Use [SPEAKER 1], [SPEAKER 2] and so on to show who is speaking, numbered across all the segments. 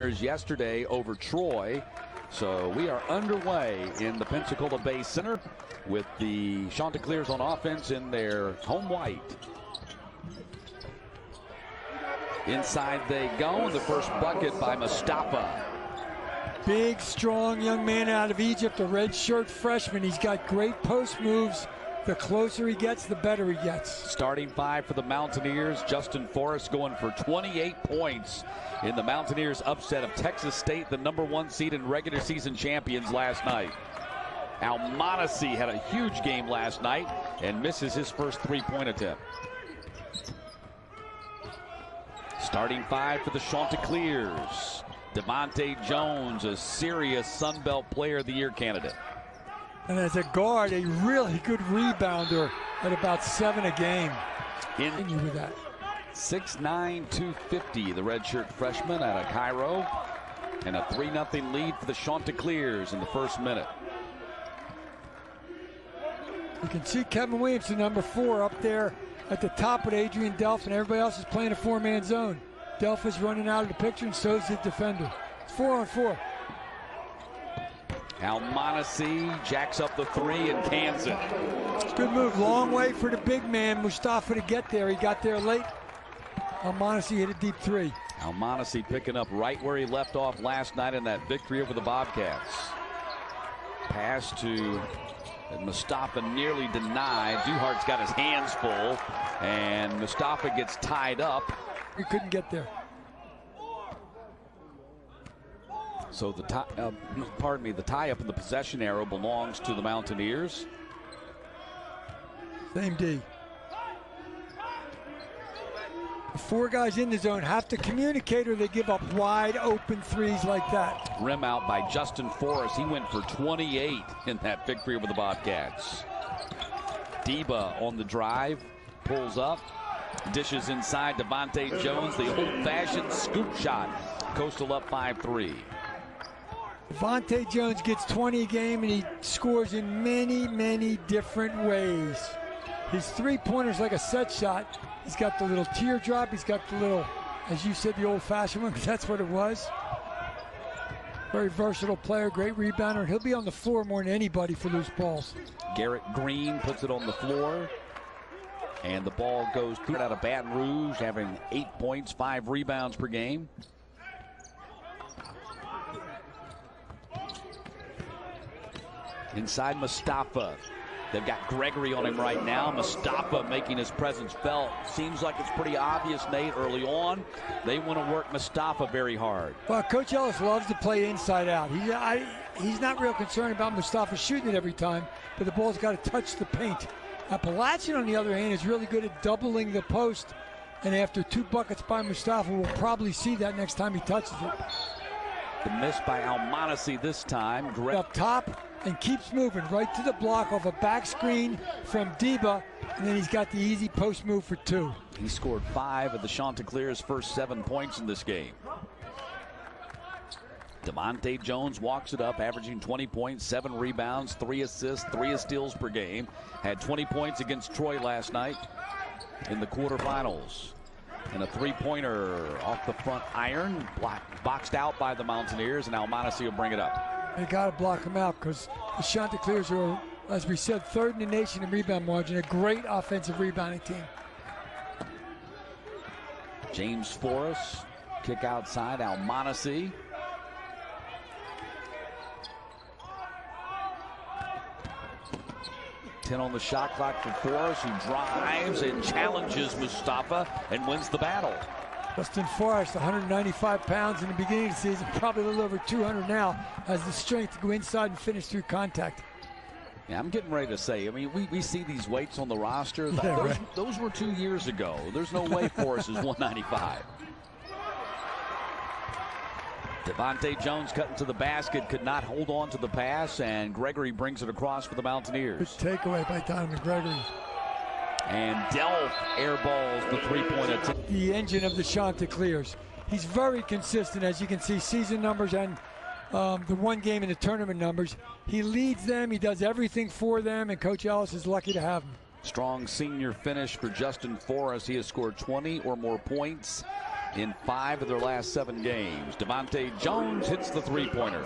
[SPEAKER 1] Yesterday over Troy. So we are underway in the Pensacola Bay Center with the Chanticleers on offense in their home white. Inside they go. The first bucket by Mustafa.
[SPEAKER 2] Big, strong young man out of Egypt, a red shirt freshman. He's got great post moves. The closer he gets, the better he gets.
[SPEAKER 1] Starting five for the Mountaineers. Justin Forrest going for 28 points in the Mountaineers upset of Texas State, the #1 seed and regular season champions last night. Almonacey had a huge game last night and misses his first three-point attempt. Starting five for the Chanticleers. Devontae Jones, a serious SunBelt Player of the Year candidate.
[SPEAKER 2] And as a guard, a really good rebounder at about 7 a game. Continue with that.
[SPEAKER 1] 6'9", 250, the redshirt freshman out of Cairo. And a 3-0 lead for the Chanticleers in the first minute.
[SPEAKER 2] You can see Kevin Williamson, #4, up there at the top with Adrian Delph, and everybody else is playing a 4-man zone. Delph is running out of the picture, and so is the defender. It's 4-on-4.
[SPEAKER 1] Almonacey jacks up the three and cans it.
[SPEAKER 2] Good move. Long way for the big man, Mustafa, to get there. He got there late. Almonacey hit a deep three.
[SPEAKER 1] Almonacey picking up right where he left off last night in that victory over the Bobcats. Pass to Mustafa, nearly denied. Duhart's got his hands full, and Mustafa gets tied up.
[SPEAKER 2] He couldn't get there.
[SPEAKER 1] So the tie-up in the possession arrow belongs to the Mountaineers.
[SPEAKER 2] Same D. The 4 guys in the zone have to communicate, or they give up wide open threes like that.
[SPEAKER 1] Rim out by Justin Forrest. He went for 28 in that victory over the Bobcats. Deba on the drive, pulls up, dishes inside. Devontae Jones, the old-fashioned scoop shot. Coastal up 5-3.
[SPEAKER 2] Devontae Jones gets 20 a game, and he scores in many, many different ways. His three-pointer's like a set shot. He's got the little teardrop. He's got the little, as you said, the old-fashioned one, because that's what it was. Very versatile player, great rebounder, and he'll be on the floor more than anybody for loose balls.
[SPEAKER 1] Garrett Green puts it on the floor, and the ball goes through out of Baton Rouge, having 8 points, 5 rebounds per game. Inside Mustafa. They've got Gregory on him right now. Mustafa making his presence felt. Seems like it's pretty obvious, Nate, early on. They want to work Mustafa very hard.
[SPEAKER 2] Well, Coach Ellis loves to play inside out. He's not real concerned about Mustafa shooting it every time, but the ball's got to touch the paint. Appalachian, on the other hand, is really good at doubling the post, and after 2 buckets by Mustafa, we'll probably see that next time he touches it.
[SPEAKER 1] The miss by Almonacey this time.
[SPEAKER 2] Up top and keeps moving right to the block off a back screen from Deba, and then he's got the easy post move for 2.
[SPEAKER 1] He scored 5 of the Chanticleers' first 7 points in this game. Devontae Jones walks it up, averaging 20 points, 7 rebounds, 3 assists, 3 steals per game. Had 20 points against Troy last night in the quarterfinals. And a three-pointer off the front iron, boxed out by the Mountaineers, and Almonacey will bring it up.
[SPEAKER 2] They got to block him out, because the Chanticleers are, as we said, 3rd in the nation in rebound margin, a great offensive rebounding team.
[SPEAKER 1] James Forrest, kick outside, Almonacey. Ten on the shot clock for Forrest, who drives and challenges Mustafa and wins the battle.
[SPEAKER 2] Justin Forrest, 195 pounds in the beginning of the season, probably a little over 200 now, has the strength to go inside and finish through contact.
[SPEAKER 1] Yeah, I'm getting ready to say, I mean, we see these weights on the roster.
[SPEAKER 2] Yeah,
[SPEAKER 1] those were 2 years ago. There's no way Forrest is 195. Devontae Jones cutting to the basket, could not hold on to the pass, and Gregory brings it across for the Mountaineers.
[SPEAKER 2] Good takeaway by Donovan Gregory.
[SPEAKER 1] And Delph airballs the three-point attempt.
[SPEAKER 2] The engine of the Chanticleers. He's very consistent, as you can see, season numbers and the 1 game in the tournament numbers. He leads them, he does everything for them, and Coach Ellis is lucky to have him.
[SPEAKER 1] Strong senior finish for Justin Forrest. He has scored 20 or more points in 5 of their last 7 games. Devontae Jones hits the three-pointer.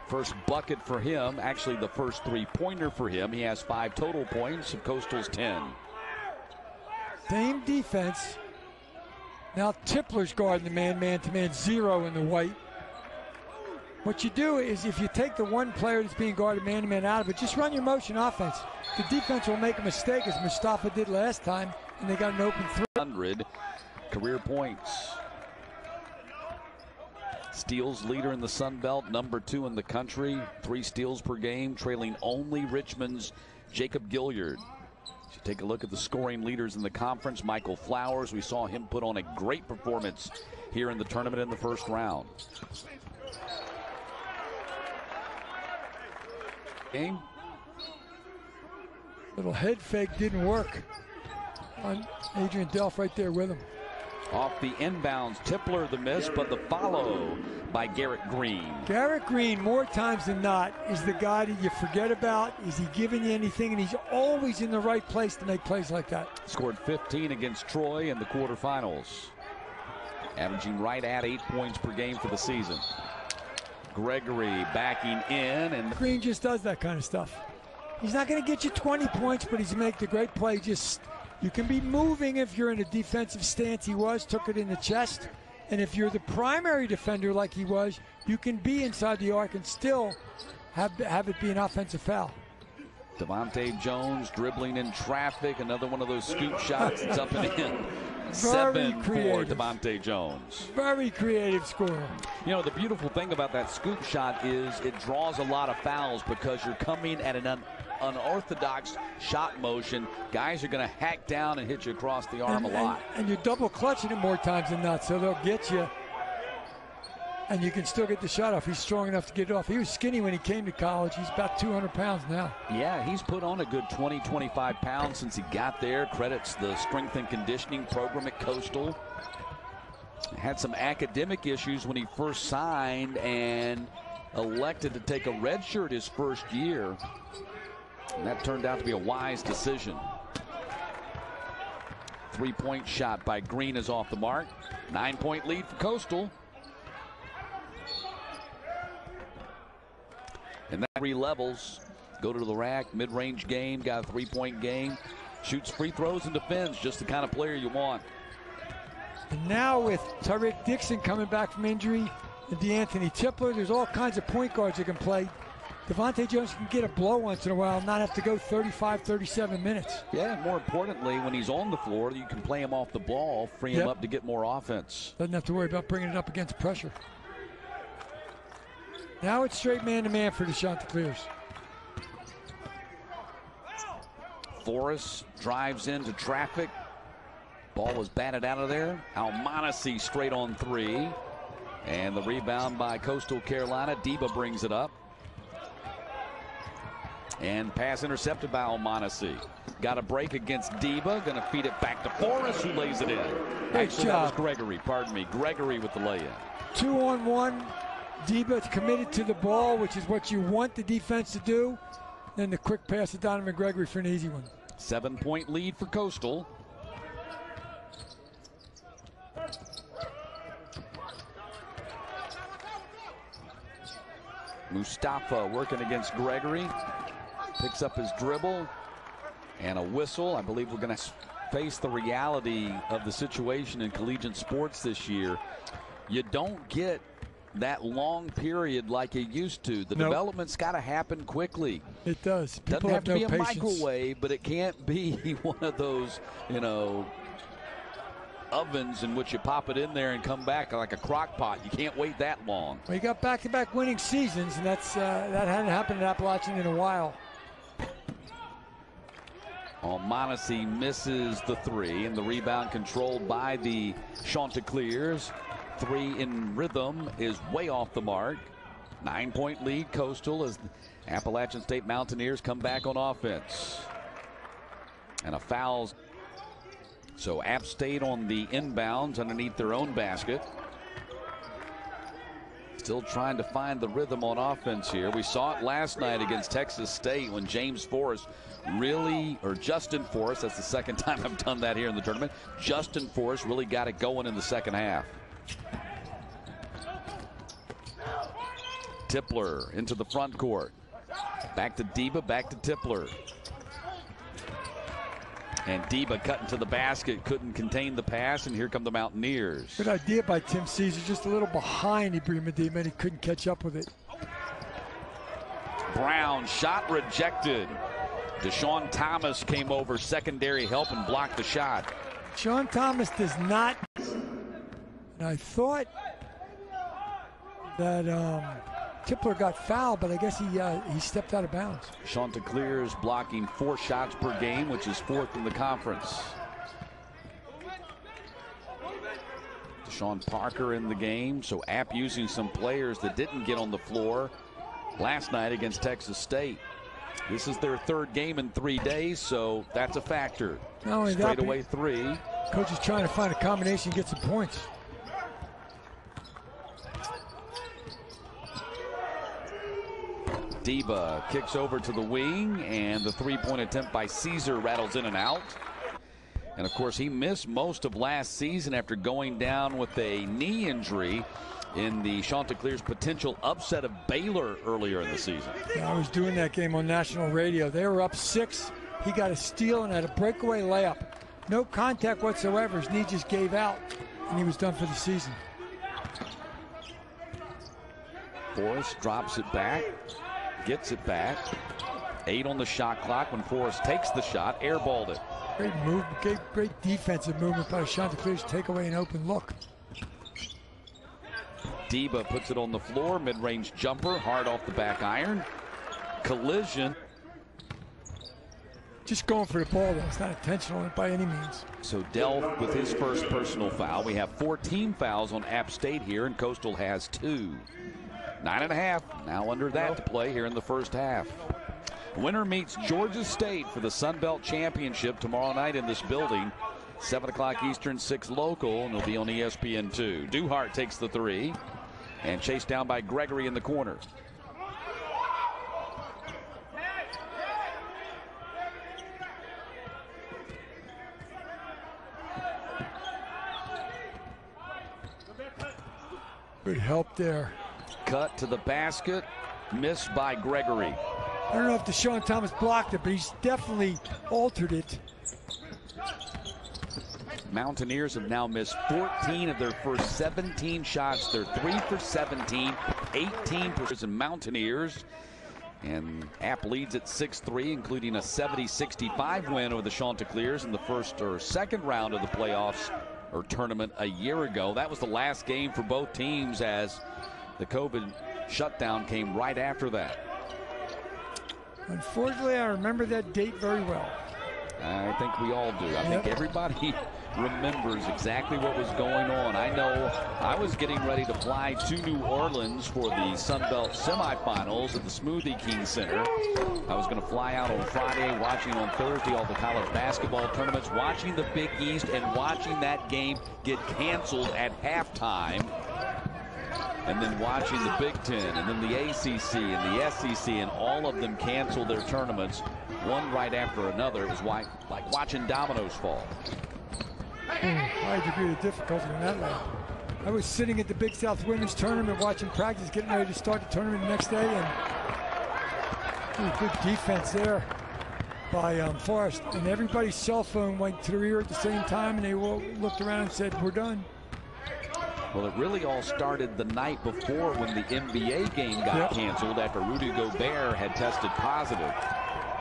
[SPEAKER 1] First bucket for him, actually the first three-pointer for him. He has 5 total points, and Coastal's 10.
[SPEAKER 2] Same defense. Now Tipler's guarding the man-to-man 0 in the white. What you do is if you take the one player that's being guarded man-to-man out of it, just run your motion offense. The defense will make a mistake, as Mustafa did last time, and they got an open
[SPEAKER 1] 300 career points. Steals leader in the SunBelt, number 2 in the country. 3 steals per game, trailing only Richmond's Jacob Gilliard. You take a look at the scoring leaders in the conference. Michael Flowers, we saw him put on a great performance here in the tournament in the first round. Game.
[SPEAKER 2] Little head fake didn't work on Adrian Delph right there with him.
[SPEAKER 1] Off the inbounds, Tipler the miss, but the follow by Garrett Green.
[SPEAKER 2] Garrett Green, more times than not, is the guy that you forget about. Is he giving you anything? And he's always in the right place to make plays like that.
[SPEAKER 1] Scored 15 against Troy in the quarterfinals. Averaging right at 8 points per game for the season. Gregory backing in, and
[SPEAKER 2] Green just does that kind of stuff. He's not going to get you 20 points, but he's making the great play. You can be moving if you're in a defensive stance. He took it in the chest. And if you're the primary defender like he was, you can be inside the arc and still have it be an offensive foul.
[SPEAKER 1] Devontae Jones dribbling in traffic. Another one of those scoop shots. It's up and in. 7 for Devontae Jones.
[SPEAKER 2] Very creative scorer.
[SPEAKER 1] You know, the beautiful thing about that scoop shot is it draws a lot of fouls because you're coming at an unorthodox shot motion. Guys are going to hack down and hit you across the arm a lot.
[SPEAKER 2] And you're double clutching it more times than not, so they'll get you. And you can still get the shot off. He's strong enough to get it off. He was skinny when he came to college. He's about 200 pounds now.
[SPEAKER 1] Yeah, he's put on a good 20, 25 pounds since he got there. Credits the strength and conditioning program at Coastal. Had some academic issues when he first signed and elected to take a red shirt his first year. And that turned out to be a wise decision. 3-point shot by Green is off the mark. 9-point lead for Coastal. And that 3 levels, go to the rack, mid-range game, got a 3-point game, shoots free throws and defends, just the kind of player you want.
[SPEAKER 2] And now with Tyreek Dixon coming back from injury and DeAnthony Tipler, there's all kinds of point guards that can play. Devontae Jones can get a blow once in a while, not have to go 35, 37 minutes.
[SPEAKER 1] Yeah, and more importantly, when he's on the floor, you can play him off the ball, free him up to get more offense.
[SPEAKER 2] Doesn't have to worry about bringing it up against pressure. Now it's straight man-to-man for the Chanticleers.
[SPEAKER 1] Forrest drives into traffic. Ball was batted out of there. Almonacci straight on 3. And the rebound by Coastal Carolina. Deba brings it up. And pass intercepted by Almonacci. Got a break against Deba. Going to feed it back to Forrest, who lays it in. Actually, that was Gregory. Pardon me. Gregory with the lay-in.
[SPEAKER 2] 2-on-1. Deba committed to the ball, which is what you want the defense to do. Then the quick pass to Donovan Gregory for an easy one.
[SPEAKER 1] 7-point lead for Coastal. Mustafa working against Gregory. Picks up his dribble and a whistle. I believe we're going to face the reality of the situation in collegiate sports this year. You don't get that long period like it used to. The development's got to happen quickly.
[SPEAKER 2] It does.
[SPEAKER 1] Doesn't have to be a microwave, but it can't be one of those, ovens in which you pop it in there and come back like a crock pot. You can't wait that long.
[SPEAKER 2] Well, you got back-to-back winning seasons, and that hadn't happened at Appalachian in a while.
[SPEAKER 1] Almonacci misses the 3, and the rebound controlled by the Chanticleers. 3 in rhythm is way off the mark. 9-point lead Coastal as Appalachian State Mountaineers come back on offense. And a foul. So App State on the inbounds underneath their own basket. Still trying to find the rhythm on offense here. We saw it last night against Texas State when Justin Forrest, that's the second time I've done that here in the tournament. Justin Forrest really got it going in the second half. Tipler into the front court. Back to Deba, back to Tipler. And Deba cutting to the basket, couldn't contain the pass, and here come the Mountaineers.
[SPEAKER 2] Good idea by Tim Caesar, just a little behind Ibrahim Deba, and he couldn't catch up with it.
[SPEAKER 1] Brown, shot rejected. Deshaun Thomas came over, secondary help, and blocked the shot.
[SPEAKER 2] Deshaun Thomas does not, and I thought that Tipler got fouled, but I guess he stepped out of bounds.
[SPEAKER 1] Chanticleer's blocking 4 shots per game, which is 4th in the conference. Deshaun Parker in the game, so App using some players that didn't get on the floor last night against Texas State. This is their 3rd game in 3 days, so that's a factor.
[SPEAKER 2] Not only
[SPEAKER 1] Straight
[SPEAKER 2] that,
[SPEAKER 1] away 3.
[SPEAKER 2] Coach is trying to find a combination and get some points.
[SPEAKER 1] Deba kicks over to the wing, and the 3-point attempt by Caesar rattles in and out. And of course, he missed most of last season after going down with a knee injury in the Chanticleer's potential upset of Baylor earlier in the season.
[SPEAKER 2] Yeah, I was doing that game on national radio. They were up 6. He got a steal and had a breakaway layup. No contact whatsoever. His knee just gave out, and he was done for the season.
[SPEAKER 1] Forrest drops it back. Gets it back. 8 on the shot clock when Forrest takes the shot, airballed it.
[SPEAKER 2] Great move, great defensive movement by Chanticleers to take away an open look.
[SPEAKER 1] Deba puts it on the floor, mid-range jumper, hard off the back iron. Collision.
[SPEAKER 2] Just going for the ball, though. It's not intentional by any means.
[SPEAKER 1] So Delph with his first personal foul. We have 14 fouls on App State here, and Coastal has 2. 9.5 now under that to play here in the first half. Winner meets Georgia State for the SunBelt Championship tomorrow night in this building. 7 o'clock Eastern, 6 local, and it'll be on ESPN2. Duhart takes the 3 and chased down by Gregory in the corner.
[SPEAKER 2] Good help there.
[SPEAKER 1] Cut to the basket, missed by Gregory.
[SPEAKER 2] I don't know if Deshaun Thomas blocked it, but he's definitely altered it.
[SPEAKER 1] Mountaineers have now missed 14 of their first 17 shots. They're 3 for 17, 18% Mountaineers. And App leads at 6-3, including a 70-65 win over the Chanticleers in the second round of the playoffs or tournament a year ago. That was the last game for both teams as the COVID shutdown came right after that.
[SPEAKER 2] Unfortunately, I remember that date very well.
[SPEAKER 1] I think we all do. I think everybody remembers exactly what was going on. I know I was getting ready to fly to New Orleans for the SunBelt semifinals at the Smoothie King Center. I was going to fly out on Friday, watching on Thursday all the college basketball tournaments, watching the Big East, and watching that game get canceled at halftime. And then watching the Big Ten, and then the ACC and the SEC, and all of them cancel their tournaments, one right after another. It was like watching dominoes fall.
[SPEAKER 2] High degree of difficulty in that lap. I was sitting at the Big South Women's Tournament watching practice, getting ready to start the tournament the next day, and good defense there by Forrest. And everybody's cell phone went to the rear at the same time, and they all looked around and said, "We're done."
[SPEAKER 1] Well, it really all started the night before when the NBA game got canceled after Rudy Gobert had tested positive.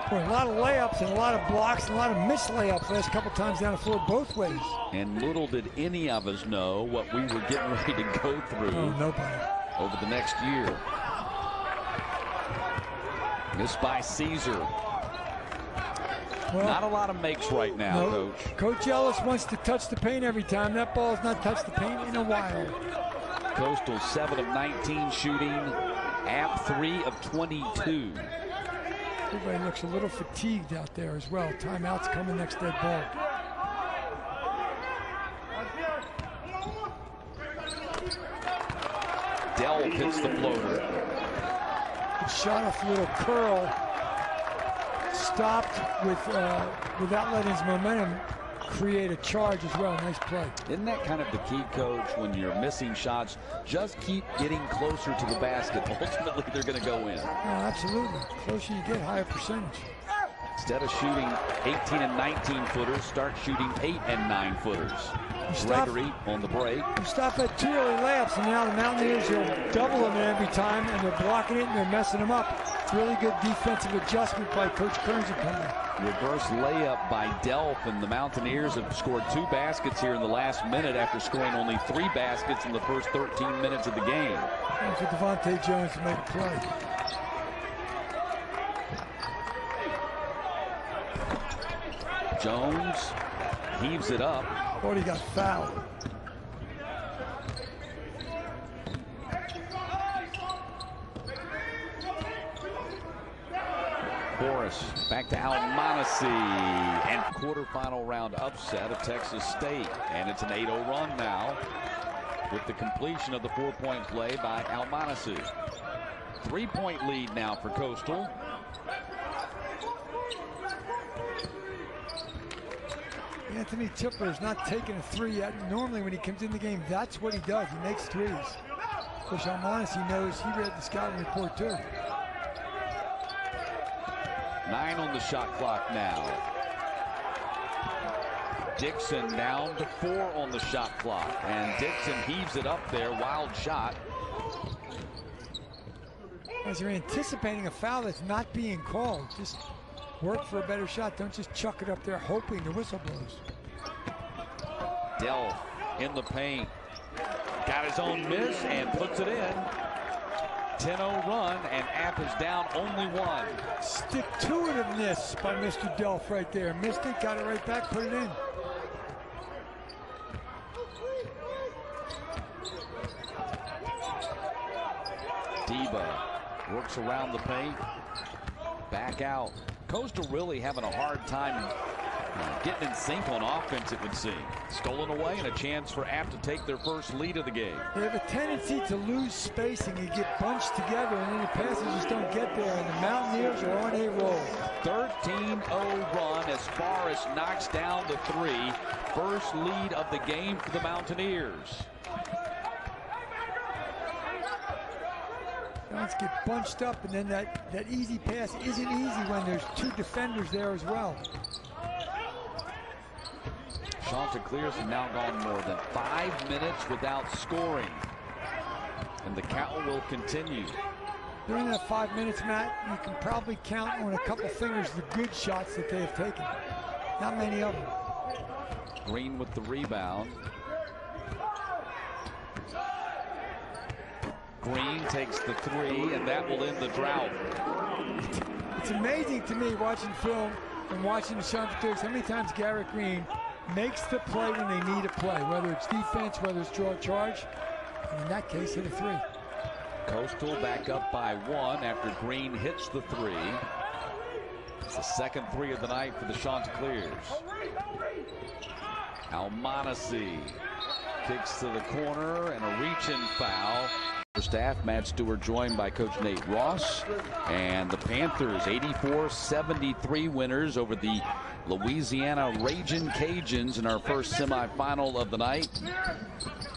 [SPEAKER 2] Boy, a lot of layups and a lot of blocks and a lot of missed layups last couple times down the floor both ways.
[SPEAKER 1] And little did any of us know what we were getting ready to go through over the next year. Missed by Caesar.
[SPEAKER 2] Well,
[SPEAKER 1] not a lot of makes right now, Coach.
[SPEAKER 2] Coach Ellis wants to touch the paint every time. That ball's not touched the paint in a while.
[SPEAKER 1] Coastal 7 of 19 shooting. App 3 of 22.
[SPEAKER 2] Everybody looks a little fatigued out there as well. Timeout's coming next dead ball.
[SPEAKER 1] Delp hits the floater.
[SPEAKER 2] Shot off a little curl. Stopped without letting his momentum create a charge as well. Nice play.
[SPEAKER 1] Isn't that kind of the key, Coach, when you're missing shots? Just keep getting closer to the basket. Ultimately, they're going to go in.
[SPEAKER 2] Oh, absolutely. Closer you get, higher percentage.
[SPEAKER 1] Instead of shooting 18 and 19 footers, start shooting 8 and 9 footers. Gregory on the break.
[SPEAKER 2] You stop at 2 early layups, and now the Mountaineers will double them every time, and they're blocking it and they're messing them up. Really good defensive adjustment by Coach Kearns.
[SPEAKER 1] Reverse layup by Delp, and the Mountaineers have scored 2 baskets here in the last minute after scoring only 3 baskets in the first 13 minutes of the game.
[SPEAKER 2] And for Devontae Jones to make a play.
[SPEAKER 1] Jones heaves it up.
[SPEAKER 2] Thought he got fouled.
[SPEAKER 1] Boris back to Almonacee, and quarterfinal round upset of Texas State, and it's an 8-0 run now with the completion of the 4-point play by Almonacee. 3-point lead now for Coastal.
[SPEAKER 2] Anthony Tippler is not taking a 3 yet. Normally when he comes in the game, that's what he does. He makes 3s. Of course, Almonacee knows. He read the scouting report too.
[SPEAKER 1] 9 on the shot clock now. Dixon down to 4 on the shot clock, and Dixon heaves it up there. Wild shot.
[SPEAKER 2] As you're anticipating a foul that's not being called, just work for a better shot. Don't just chuck it up there hoping the whistle blows.
[SPEAKER 1] Delp in the paint. Got his own miss and puts it in. 10-0 run, and App is down only 1.
[SPEAKER 2] Stick-to-itiveness by Mr. Delp right there. Missed it, got it right back, put it in.
[SPEAKER 1] Deba works around the paint. Back out. Coastal really having a hard time getting in sync on offense, it would seem. Stolen away, and a chance for App to take their first lead of the game.
[SPEAKER 2] They have a tendency to lose spacing and get bunched together, and then the passes just don't get there, and the Mountaineers are on a roll.
[SPEAKER 1] 13-0 run as far as knocks down the 3. First lead of the game for the Mountaineers.
[SPEAKER 2] Let's get bunched up, and then that easy pass isn't easy when there's 2 defenders there as well.
[SPEAKER 1] Chanticleers have now gone more than 5 minutes without scoring, and the count will continue.
[SPEAKER 2] During that 5 minutes, Matt, you can probably count on a couple fingers the good shots that they have taken. Not many of them.
[SPEAKER 1] Green with the rebound. Green takes the 3, and that will end the drought.
[SPEAKER 2] It's amazing to me watching film and watching the Chanticleers how many times Garrett Green makes the play when they need a play, whether it's defense, whether it's draw charge, and in that case, hit a 3.
[SPEAKER 1] Coastal back up by 1 after Green hits the 3. It's the second 3 of the night for the Chanticleers. Almonacee kicks to the corner, and a reach-in foul. Staff, Matt Stewart joined by Coach Nate Ross, and the Panthers 84-73 winners over the Louisiana Ragin' Cajuns in our first semifinal of the night.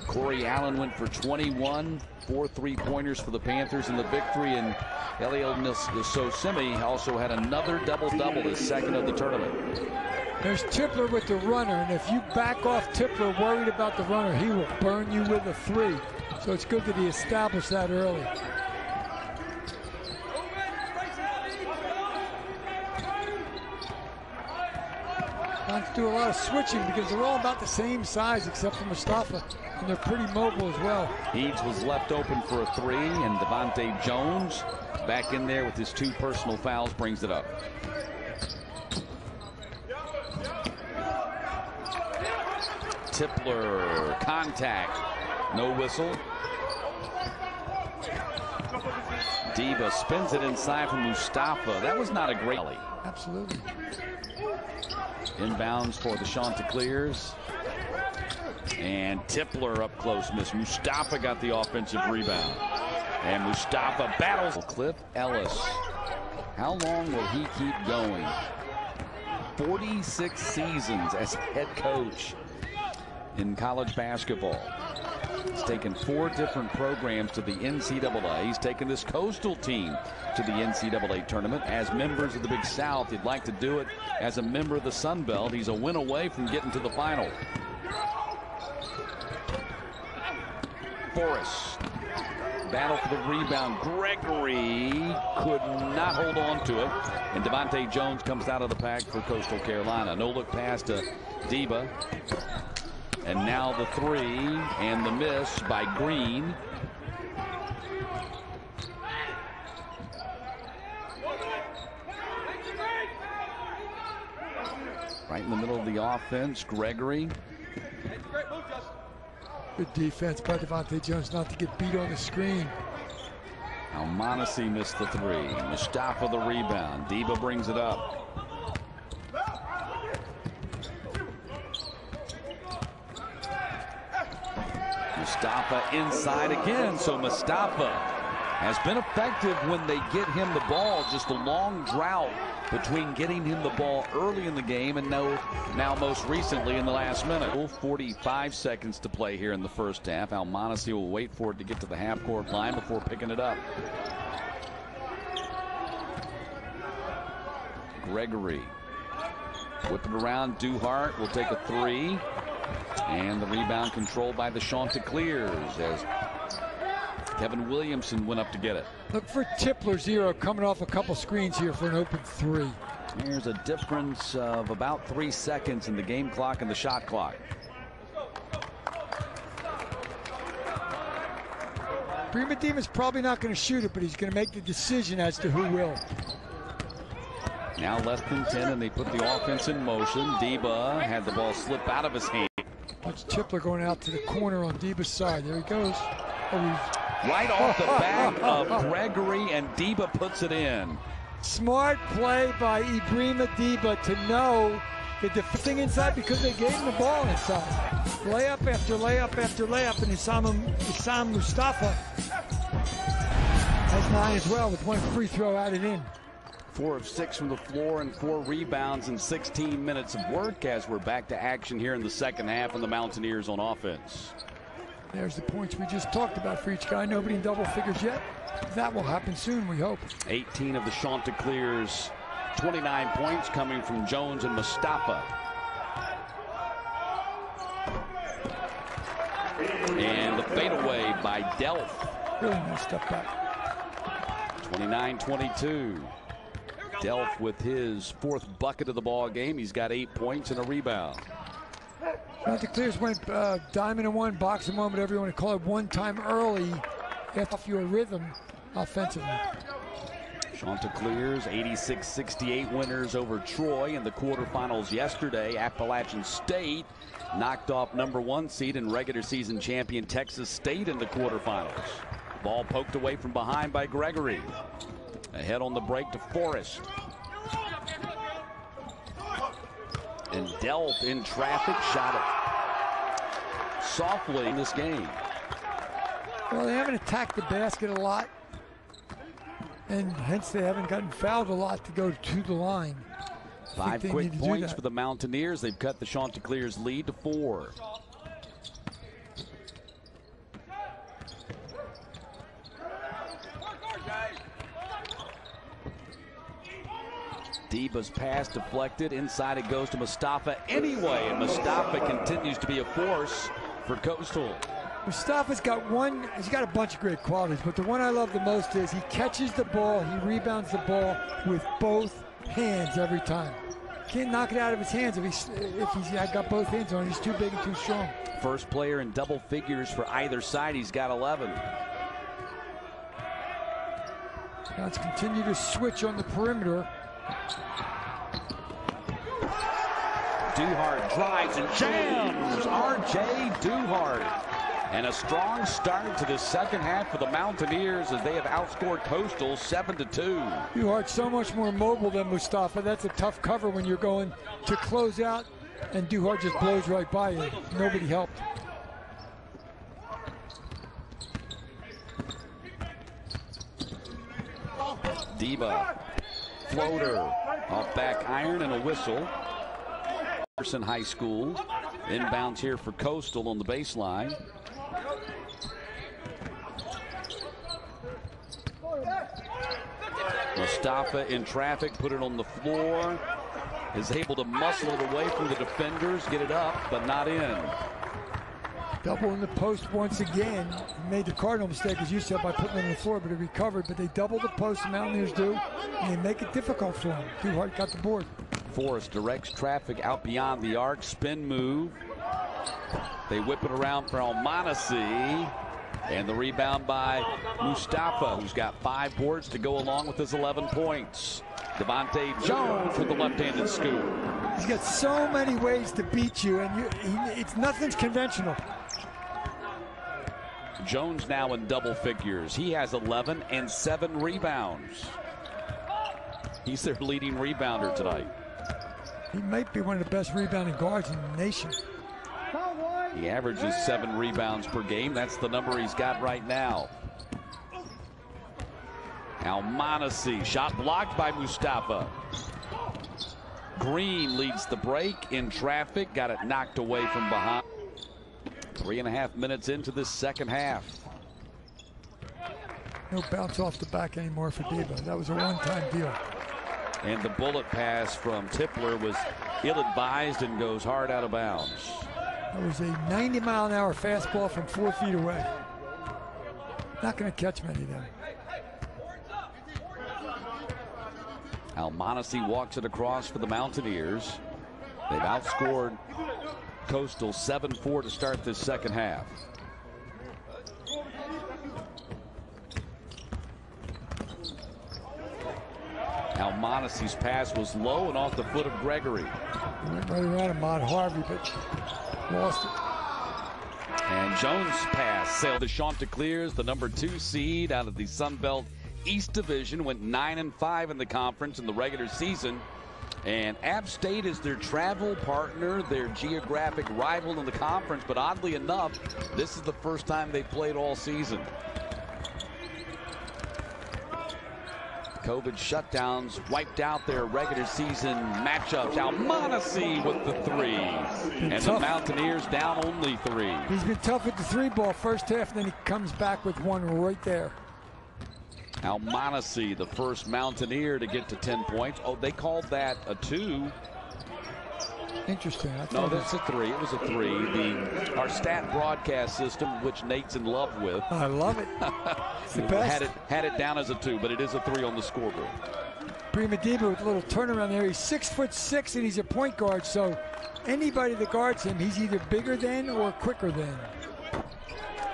[SPEAKER 1] Corey Allen went for 21, 4 3-pointers for the Panthers in the victory, and Elio Sosimi also had another double-double, his second of the tournament.
[SPEAKER 2] There's Tippler with the runner, and if you back off Tippler worried about the runner, he will burn you with a 3. So it's good that he established that early. Wants to do a lot of switching because they're all about the same size except for Mustafa, and they're pretty mobile as well.
[SPEAKER 1] Eads was left open for a 3, and Devontae Jones back in there with his 2 personal fouls brings it up. Tippler, contact, no whistle. Deba spins it inside for Mustafa. That was not a great rally.
[SPEAKER 2] Absolutely.
[SPEAKER 1] Inbounds for the Chanticleers. And Tipler up close missed. Mustafa got the offensive rebound. And Mustafa battles Cliff Ellis. How long will he keep going? 46 seasons as head coach in college basketball. He's taken 4 different programs to the NCAA. He's taken this Coastal team to the NCAA tournament as members of the Big South. He'd like to do it as a member of the SunBelt. He's a win away from getting to the final. Forrest. Battle for the rebound. Gregory could not hold on to it. And Devontae Jones comes out of the pack for Coastal Carolina. No look pass to Deba. And now the 3 and the miss by Green. Right in the middle of the offense, Gregory.
[SPEAKER 2] Good defense by Devontae Jones not to get beat on the screen.
[SPEAKER 1] Almonacci missed the 3. Mustafa the rebound. Deba brings it up. Mustafa inside again. So Mustafa has been effective when they get him the ball. Just a long drought between getting him the ball early in the game and now most recently in the last minute. 45 seconds to play here in the first half. Almonacci will wait for it to get to the half-court line before picking it up. Gregory whipping around. Duhart will take a 3. And the rebound controlled by the Chanticleers as Kevin Williamson went up to get it.
[SPEAKER 2] Look for Tipler 0 coming off a couple screens here for an open 3.
[SPEAKER 1] There's a difference of about 3 seconds in the game clock and the shot clock.
[SPEAKER 2] Deba's probably not going to shoot it, but he's going to make the decision as to who will.
[SPEAKER 1] Now less than 10, and they put the offense in motion. Deba had the ball slip out of his hand.
[SPEAKER 2] Watch Tipler going out to the corner on Deba's side. There he goes.
[SPEAKER 1] Right off the back of Gregory, and Deba puts it in.
[SPEAKER 2] Smart play by Ibrahima Deba to know the defending inside because they gave him the ball inside. Layup after layup after layup, and Issam Mustafa has 9 as well with 1 free throw added in.
[SPEAKER 1] 4 of 6 from the floor and 4 rebounds in 16 minutes of work as we're back to action here in the second half and the Mountaineers on offense.
[SPEAKER 2] There's the points we just talked about for each guy. Nobody in double figures yet. That will happen soon, we hope.
[SPEAKER 1] 18 of the Chanticleers, 29 points coming from Jones and Mustafa. And the fadeaway by Delph.
[SPEAKER 2] Really nice step back.
[SPEAKER 1] 29-22. Delph with his 4th bucket of the ball game. He's got 8 points and a rebound.
[SPEAKER 2] Chanticleers went diamond and 1, box and 1, whatever you want to call it, 1 time early off your rhythm offensively.
[SPEAKER 1] Chanticleers 86-68 winners over Troy in the quarterfinals yesterday. Appalachian State knocked off #1 seed and regular season champion Texas State in the quarterfinals. Ball poked away from behind by Gregory. Ahead on the break to Forrest. And Delph in traffic shot it softly in this game.
[SPEAKER 2] Well, they haven't attacked the basket a lot, and hence they haven't gotten fouled a lot to go to the line.
[SPEAKER 1] 5 quick points for the Mountaineers. They've cut the Chanticleers lead to 4. Deba's pass deflected. Inside it goes to Mustafa anyway, and Mustafa continues to be a force for Coastal.
[SPEAKER 2] Mustafa's got he's got a bunch of great qualities, but the one I love the most is he catches the ball, he rebounds the ball with both hands every time. Can't knock it out of his hands if he's got both hands on. He's too big and too strong.
[SPEAKER 1] First player in double figures for either side. He's got 11.
[SPEAKER 2] Now let's continue to switch on the perimeter.
[SPEAKER 1] Duhart drives and jams. R.J. Duhart. And a strong start to the second half for the Mountaineers as they have outscored Coastal 7-2.
[SPEAKER 2] Duhart's so much more mobile than Mustafa. That's a tough cover when you're going to close out, and Duhart just blows right by you. Nobody helped.
[SPEAKER 1] Diba, floater, off back iron and a whistle. Jefferson High School inbounds here for Coastal on the baseline. Mustafa in traffic, put it on the floor, is able to muscle it away from the defenders, get it up, but not in.
[SPEAKER 2] Double in the post once again. He made the cardinal mistake, as you said, by putting it on the floor, but he recovered. But they double the post, the Mountaineers do, and they make it difficult for him. Duhart got the board.
[SPEAKER 1] Forrest directs traffic out beyond the arc, spin move. They whip it around for Almonacci, and the rebound by Mustafa, who's got 5 boards to go along with his 11 points. Devontae Jones with the left-handed scoop.
[SPEAKER 2] He's got so many ways to beat you, and it's nothing's conventional.
[SPEAKER 1] Jones now in double figures. He has 11 and 7 rebounds. He's their leading rebounder tonight.
[SPEAKER 2] He might be one of the best rebounding guards in the nation.
[SPEAKER 1] He averages 7 rebounds per game. That's the number he's got right now. Almonacci, shot blocked by Mustafa. Green leads the break in traffic, got it knocked away from behind. 3.5 minutes into this second half.
[SPEAKER 2] No bounce off the back anymore for Diba. That was a one-time deal.
[SPEAKER 1] And the bullet pass from Tipler was ill-advised and goes hard out of bounds.
[SPEAKER 2] That was a 90-mile-an-hour fastball from 4 feet away. Not going to catch many of them.
[SPEAKER 1] Almonacci walks it across for the Mountaineers. They've outscored Coastal 7-4 to start this second half. Almonacci's pass was low and off the foot of Gregory.
[SPEAKER 2] He went right around Ahmad Harvey, but lost it.
[SPEAKER 1] And Jones' pass sailed to Chanticleers, the number 2 seed out of the SunBelt East Division, went 9-5 in the conference in the regular season. And App State is their travel partner, their geographic rival in the conference. But oddly enough, this is the first time they've played all season. COVID shutdowns wiped out their regular season matchups. Almonacci with the 3. And the Mountaineers down only 3.
[SPEAKER 2] He's been tough with the 3-ball first half, and then he comes back with one right there.
[SPEAKER 1] Almonacci, the first Mountaineer to get to 10 points. Oh, they called that a 2.
[SPEAKER 2] Interesting.
[SPEAKER 1] No, that's a 3. It was a 3. Our stat broadcast system, which Nate's in love with.
[SPEAKER 2] I love it. It's the best.
[SPEAKER 1] Had it down as a 2, but it is a 3 on the scoreboard.
[SPEAKER 2] Prima Diba with a little turnaround there. He's 6'6", and he's a point guard, so anybody that guards him, he's either bigger than or quicker than.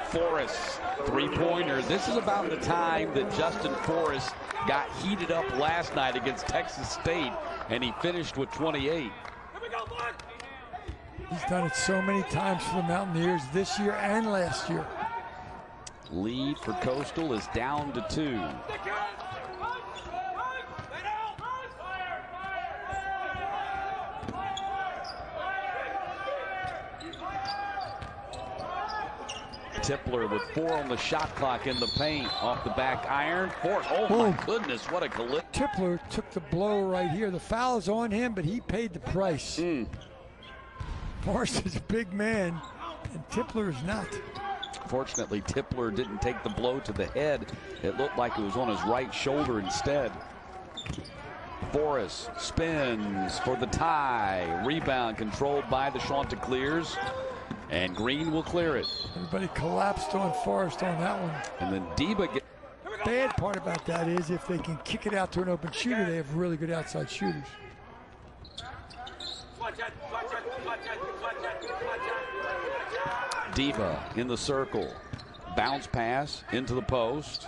[SPEAKER 1] Forrest, 3-pointer. This is about the time that Justin Forrest got heated up last night against Texas State, and he finished with 28.
[SPEAKER 2] He's done it so many times for the Mountaineers this year and last year.
[SPEAKER 1] Lead for Coastal is down to 2. Tipler with 4 on the shot clock in the paint. Off the back iron. Oh my goodness, what a collision.
[SPEAKER 2] Tipler took the blow right here. The foul is on him, but he paid the price. Forrest is a big man, and Tipler is not.
[SPEAKER 1] Fortunately, Tipler didn't take the blow to the head. It looked like it was on his right shoulder instead. Forrest spins for the tie. Rebound controlled by the Chanticleers. And Green will clear it.
[SPEAKER 2] Everybody collapsed on Forrest on that one.
[SPEAKER 1] And then Diba
[SPEAKER 2] bad part about that is if they can kick it out to an open shooter, they have really good outside shooters.
[SPEAKER 1] Diba in the circle. Bounce pass into the post.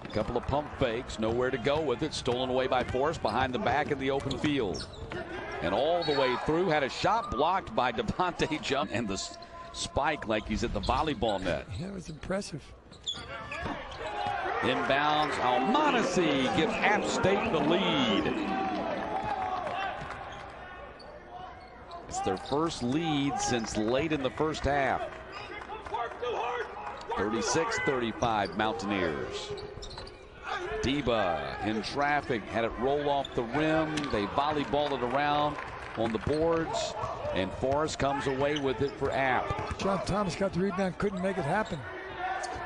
[SPEAKER 1] A couple of pump fakes. Nowhere to go with it. Stolen away by Forrest behind the back in the open field. And all the way through, had a shot blocked by Devontae Jones, and the spike like he's at the volleyball net.
[SPEAKER 2] That was impressive.
[SPEAKER 1] Inbounds, Almonacci gives App State the lead. It's their first lead since late in the first half. 36-35 Mountaineers. Deba in traffic, had it roll off the rim. They volleyball it around on the boards, and Forrest comes away with it for App.
[SPEAKER 2] John Thomas got the rebound, couldn't make it happen.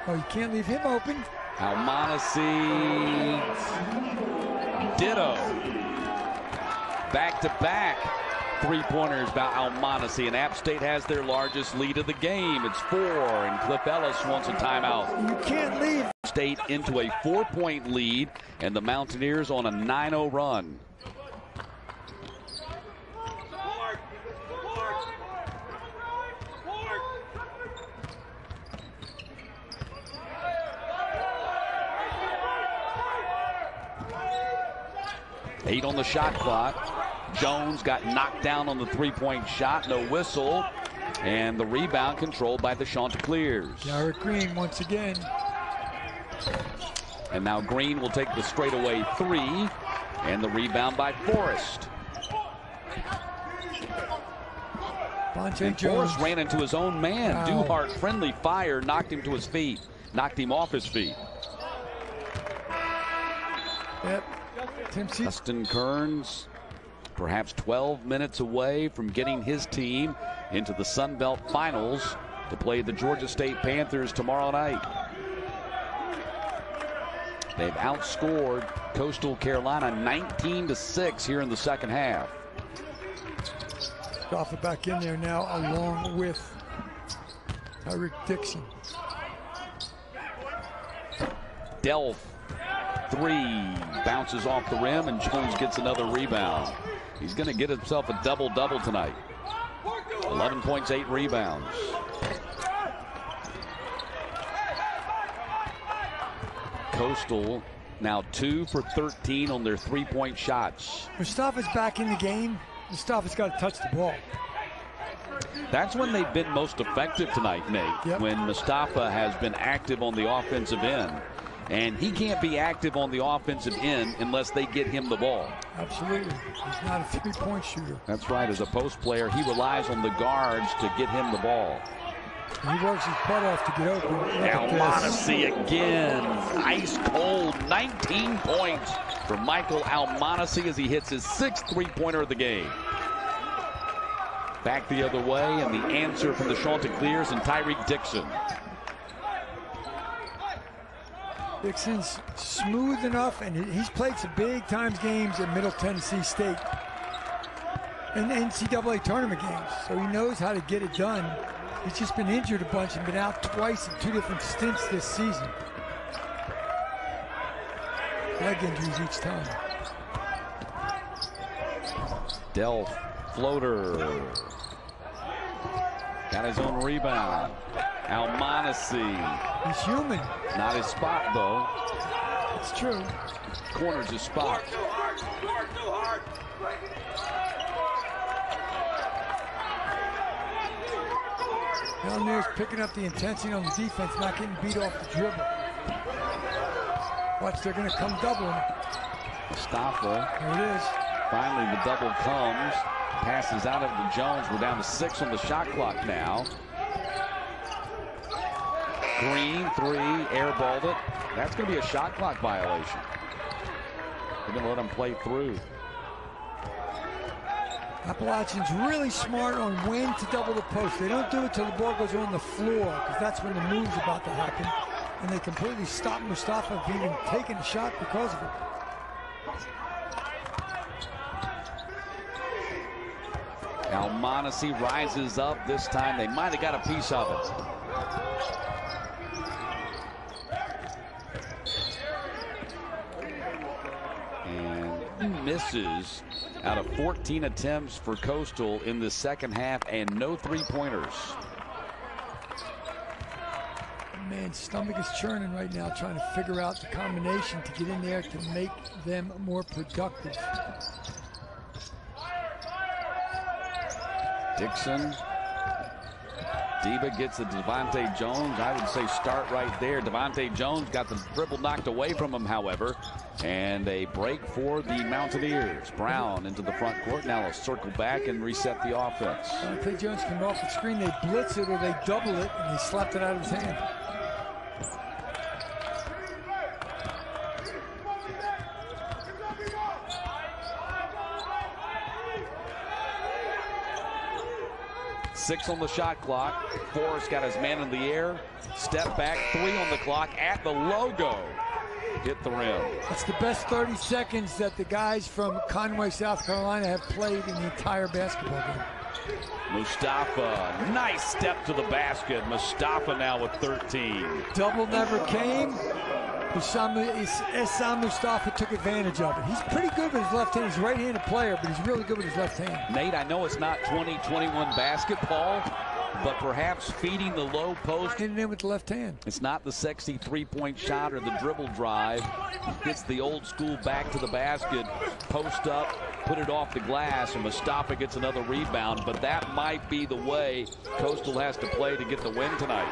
[SPEAKER 2] Oh, you can't leave him open.
[SPEAKER 1] Almonacey, ditto. Back-to-back three-pointers by Almonacey, and App State has their largest lead of the game. It's 4, and Cliff Ellis wants a timeout.
[SPEAKER 2] You can't leave
[SPEAKER 1] State into a 4-point lead, and the Mountaineers on a 9-0 run. Eight on the shot clock. Jones got knocked down on the three-point shot. No whistle. And the rebound controlled by the Chanticleers.
[SPEAKER 2] Garrett Green once again.
[SPEAKER 1] And now Green will take the straightaway three. And the rebound by Forrest.
[SPEAKER 2] And
[SPEAKER 1] Forrest ran into his own man. Wow. Duhart, friendly fire, knocked him to his feet. Knocked him off his feet.
[SPEAKER 2] Yep.
[SPEAKER 1] Dustin Kearns, perhaps 12 minutes away from getting his team into the SunBelt Finals to play the Georgia State Panthers tomorrow night. They've outscored CoastalCarolina 19-6 here in the second half.
[SPEAKER 2] Stoffa back in there now along with Tyreek Dixon.
[SPEAKER 1] Delph, three, bounces off the rim, and Jones gets another rebound. He's going to get himself a double-double tonight. 11 points, 8 rebounds. Coastal now 2 for 13 on their three-point shots.
[SPEAKER 2] Mustafa's back in the game. Mustafa's got to touch the ball.
[SPEAKER 1] That's when they've been most effective tonight, Nate.
[SPEAKER 2] Yep.
[SPEAKER 1] When Mustafa has been active on the offensive end. And he can't be active on the offensive end unless they get him the ball.
[SPEAKER 2] Absolutely. He's not a three-point shooter.
[SPEAKER 1] That's right. As a post player, he relies on the guards to get him the ball.
[SPEAKER 2] He works his butt off to get open.
[SPEAKER 1] Almonacey again. Ice cold. 19 points for Michael Almonacey as he hits his 6th three-pointer of the game. Back the other way, and the answer from the Chanticleers and Tyreek Dixon.
[SPEAKER 2] Dixon's smooth enough, and he's played some big times games at Middle Tennessee State and NCAA tournament games, so he knows how to get it done. He's just been injured a bunch and been out twice in 2 different stints this season. Leg injuries each time.
[SPEAKER 1] Delph, floater. Got his own rebound. Almonacey.
[SPEAKER 2] He's human.
[SPEAKER 1] Not his spot, though.
[SPEAKER 2] It's true.
[SPEAKER 1] Corner's his spot.
[SPEAKER 2] Mountaineers picking up the intensity on the defense, not getting beat off the dribble. Watch, they're going to come double him.
[SPEAKER 1] Stoffer.
[SPEAKER 2] There it is.
[SPEAKER 1] Finally, the double comes. Passes out of to Jones. We're down to 6 on the shot clock now. Green, 3, airballed it. That's going to be a shot clock violation. They're going to let him play through.
[SPEAKER 2] Appalachian's really smart on when to double the post. They don't do it till the ball goes on the floor, because that's when the move's about to happen. And they completely stop Mustafa from even taking a shot because of it.
[SPEAKER 1] Almonacey rises up this time. They might have got a piece of it. And misses out of 14 attempts for Coastal in the second half, and no three-pointers.
[SPEAKER 2] Man's stomach is churning right now, trying to figure out the combination to get in there to make them more productive.
[SPEAKER 1] Dixon. Deba gets the Devontae Jones. I would say start right there. Devontae Jones got the dribble knocked away from him, however. And a break for the Mountaineers. Brown into the front court. Now a circle back and reset the offense.
[SPEAKER 2] Devontae Jones came off the screen. They blitz it or they double it, and he slapped it out of his hand.
[SPEAKER 1] 6 on the shot clock. Forrest got his man in the air. Step back, 3 on the clock at the logo. Hit the rim.
[SPEAKER 2] It's the best 30 seconds that the guys from Conway, South Carolina have played in the entire basketball game.
[SPEAKER 1] Mustafa, nice step to the basket. Mustafa now with 13.
[SPEAKER 2] Double never came. Essam Mustafa took advantage of it. He's pretty good with his left hand. He's a right-handed player, but he's really good with his left hand.
[SPEAKER 1] Nate, I know it's not 2021 basketball, but perhaps feeding the low post.
[SPEAKER 2] Hitting in with the left hand.
[SPEAKER 1] It's not the sexy three-point shot or the dribble drive. It's the old school back to the basket, post up, put it off the glass, and Mustafa gets another rebound. But that might be the way Coastal has to play to get the win tonight.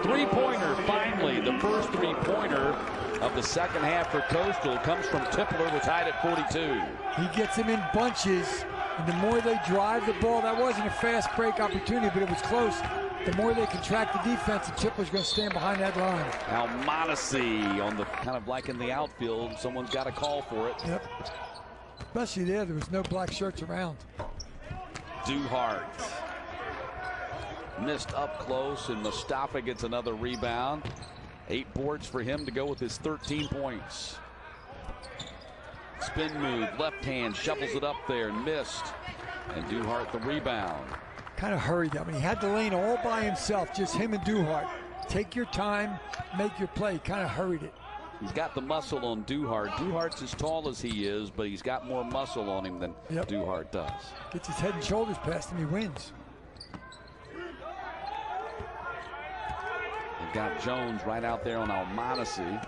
[SPEAKER 1] Three-pointer, finally. The first three-pointer of the second half for Coastal comes from Tippler, who tied at 42.
[SPEAKER 2] He gets him in bunches, and the more they drive the ball, that wasn't a fast break opportunity, but it was close. The more they contract the defense, and Tippler's going to stand behind that line.
[SPEAKER 1] Now Mondesi on the kind of like in the outfield. Someone's got a call for it.
[SPEAKER 2] Yep. Especially there was no black shirts around.
[SPEAKER 1] Duhart missed up close, and Mustafa gets another rebound. 8 boards for him to go with his 13 points. Spin move, left hand, shovels it up there and missed. And Duhart the rebound.
[SPEAKER 2] Kind of hurried that one. He had the lane all by himself, just him and Duhart. Take your time, make your play. Kind of hurried it.
[SPEAKER 1] He's got the muscle on Duhart. Duhart's as tall as he is, but he's got more muscle on him than Duhart does.
[SPEAKER 2] Gets his head and shoulders past him, he wins.
[SPEAKER 1] They've got Jones right out there on Almonacey.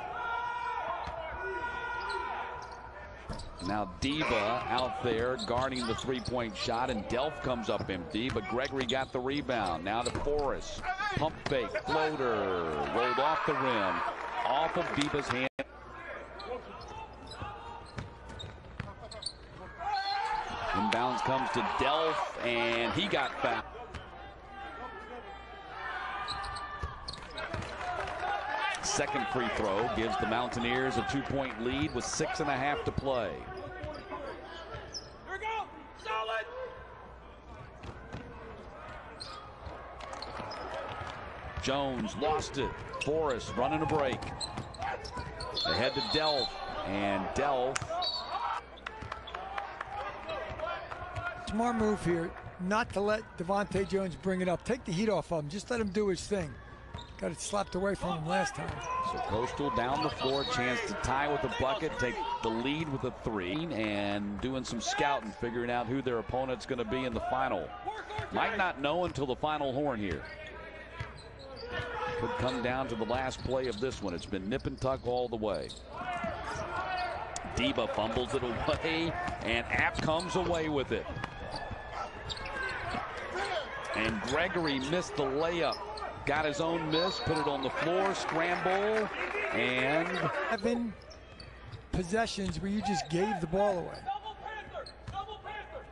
[SPEAKER 1] Now Diba out there guarding the three-point shot, and Delph comes up empty, but Gregory got the rebound. Now to Forrest. Pump fake, floater, rolled off the rim, off of Diba's hand. Inbounds comes to Delph, and he got fouled. Second free throw gives the Mountaineers a 2-point lead with 6.5 to play.
[SPEAKER 3] Here we go. Solid.
[SPEAKER 1] Jones lost it. Forrest running a break. Ahead to Delph, and Delph.
[SPEAKER 2] Smart move here, not to let Devontae Jones bring it up. Take the heat off of him. Just let him do his thing. Got it slapped away from him last time.
[SPEAKER 1] So Coastal down the floor, chance to tie with a bucket, take the lead with a 3, and doing some scouting, figuring out who their opponent's going to be in the final. Might not know until the final horn here. Could come down to the last play of this one. It's been nip and tuck all the way. Diba fumbles it away, and App comes away with it. And Gregory missed the layup. Got his own miss, put it on the floor, scramble, and
[SPEAKER 2] 7 possessions where you just gave the ball away.
[SPEAKER 3] Double Panther. Double Panther.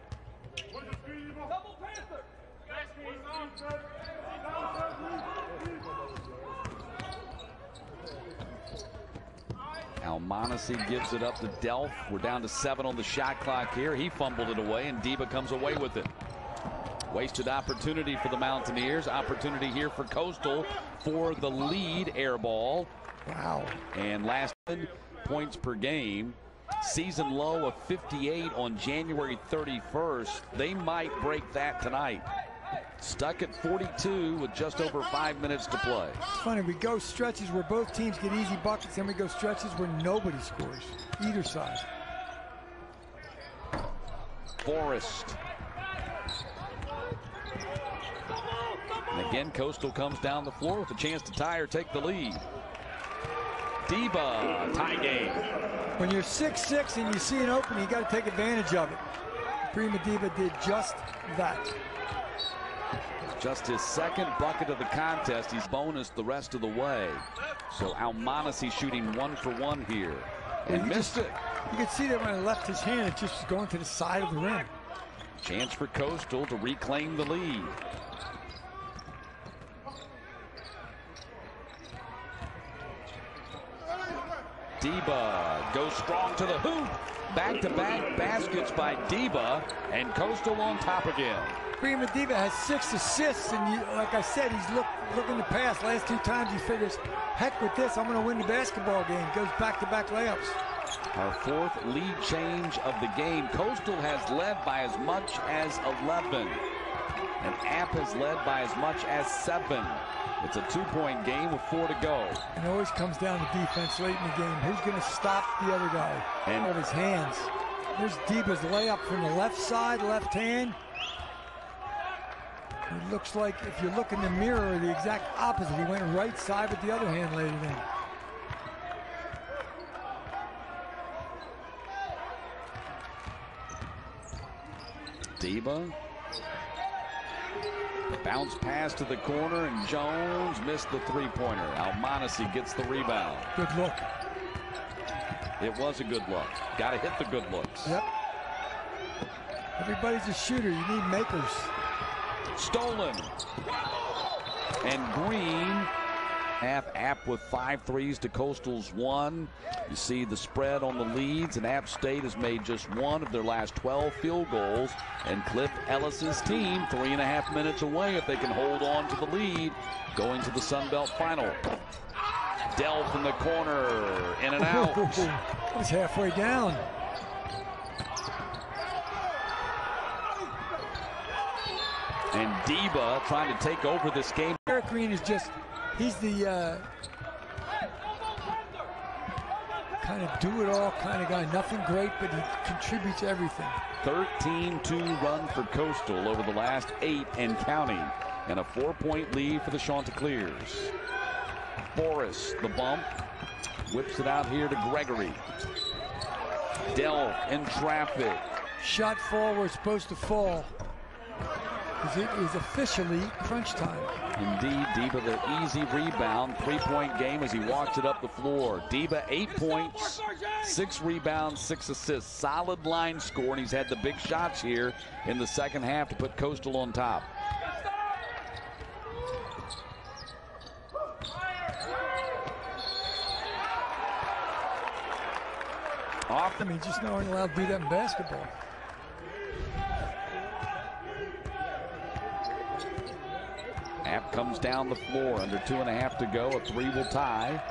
[SPEAKER 1] Almonacey gives it up to Delph. We're down to 7 on the shot clock here. He fumbled it away, and Diba comes away with it. Wasted opportunity for the Mountaineers. Opportunity here for Coastal for the lead air ball.
[SPEAKER 2] Wow.
[SPEAKER 1] And last points per game. Season low of 58 on January 31st. They might break that tonight. Stuck at 42 with just over 5 minutes to play.
[SPEAKER 2] It's funny, we go stretches where both teams get easy buckets, and we go stretches where nobody scores, either side.
[SPEAKER 1] Forrest. And again, Coastal comes down the floor with a chance to tie or take the lead. Diba, tie game.
[SPEAKER 2] When you're 6'6" and you see an opening, you got to take advantage of it. Prima Diba did just that.
[SPEAKER 1] Just his second bucket of the contest. He's bonus the rest of the way. So Almonacey shooting 1 for 1 here. And missed it.
[SPEAKER 2] You can see that when I left his hand, it just was going to the side of the rim.
[SPEAKER 1] Chance for Coastal to reclaim the lead. Deba goes strong to the hoop. Back-to-back baskets by Deba, and Coastal on top again.
[SPEAKER 2] Prima Deba has 6 assists, and like I said, he's looking to pass. Last 2 times he figures, heck with this, I'm going to win the basketball game. Goes back-to-back layups.
[SPEAKER 1] Our 4th lead change of the game. Coastal has led by as much as 11, and App has led by as much as 7. It's a 2-point game with 4 to go.
[SPEAKER 2] It always comes down to defense late in the game. Who's going to stop the other guy? And with his hands. There's Deba's layup from the left side, left hand. It looks like if you look in the mirror, the exact opposite. He went right side with the other hand laid it in.
[SPEAKER 1] Deba. Bounce pass to the corner, and Jones missed the 3-pointer. Almonacci gets the rebound.
[SPEAKER 2] Good look.
[SPEAKER 1] It was a good look. Got to hit the good looks.
[SPEAKER 2] Yep. Everybody's a shooter. You need makers.
[SPEAKER 1] Stolen. And Green. App with 5 threes to Coastal's 1. You see the spread on the leads, and App State has made just 1 of their last 12 field goals. And Cliff Ellis's team 3.5 minutes away if they can hold on to the lead going to the SunBelt final. Dell from the corner, in and out.
[SPEAKER 2] It was halfway down.
[SPEAKER 1] And Deba trying to take over this game.
[SPEAKER 2] Eric Green is just, he's the kind of do-it-all kind of guy. Nothing great, but he contributes everything.
[SPEAKER 1] 13-2 run for Coastal over the last 8 and counting. And a 4-point lead for the Chanticleers. Forrest, the bump. Whips it out here to Gregory. Delph in traffic.
[SPEAKER 2] Shot fall where it's supposed to fall. Because it is officially crunch time.
[SPEAKER 1] Indeed, Deba the easy rebound. 3-point game as he walks it up the floor. Deba 8 points, 6 rebounds, 6 assists. Solid line score, and he's had the big shots here in the second half to put Coastal on top.
[SPEAKER 2] I mean, just not allowed to do that in basketball.
[SPEAKER 1] App comes down the floor under 2.5 to go. A 3 will tie.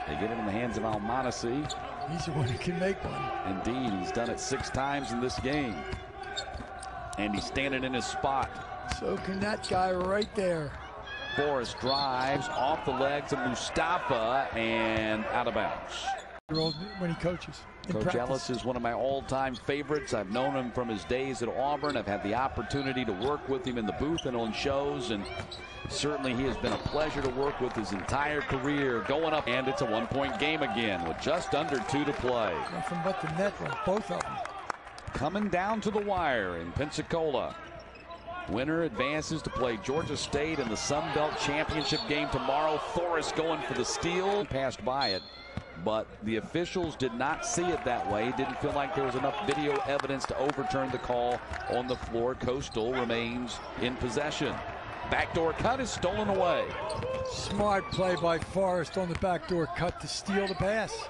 [SPEAKER 1] They get it in the hands of Almonacci.
[SPEAKER 2] He's the one who can make one.
[SPEAKER 1] Indeed, he's done it 6 times in this game. And he's standing in his spot.
[SPEAKER 2] So can that guy right there.
[SPEAKER 1] Forrest drives off the legs of Mustafa and out of bounds.
[SPEAKER 2] When he coaches.
[SPEAKER 1] Coach Ellis is one of my all-time favorites. I've known him from his days at Auburn. I've had the opportunity to work with him in the booth and on shows, and certainly he has been a pleasure to work with his entire career. Going up, and it's a 1-point game again with just under 2 to play.
[SPEAKER 2] Nothing but the net run, both of them.
[SPEAKER 1] Coming down to the wire in Pensacola. Winner advances to play Georgia State in the SunBelt Championship game tomorrow. Forrest going for the steal. Passed by it, but the officials did not see it that way. Didn't feel like there was enough video evidence to overturn the call on the floor. Coastal remains in possession. Backdoor cut is stolen away.
[SPEAKER 2] Smart play by Forrest on the backdoor cut to steal the pass.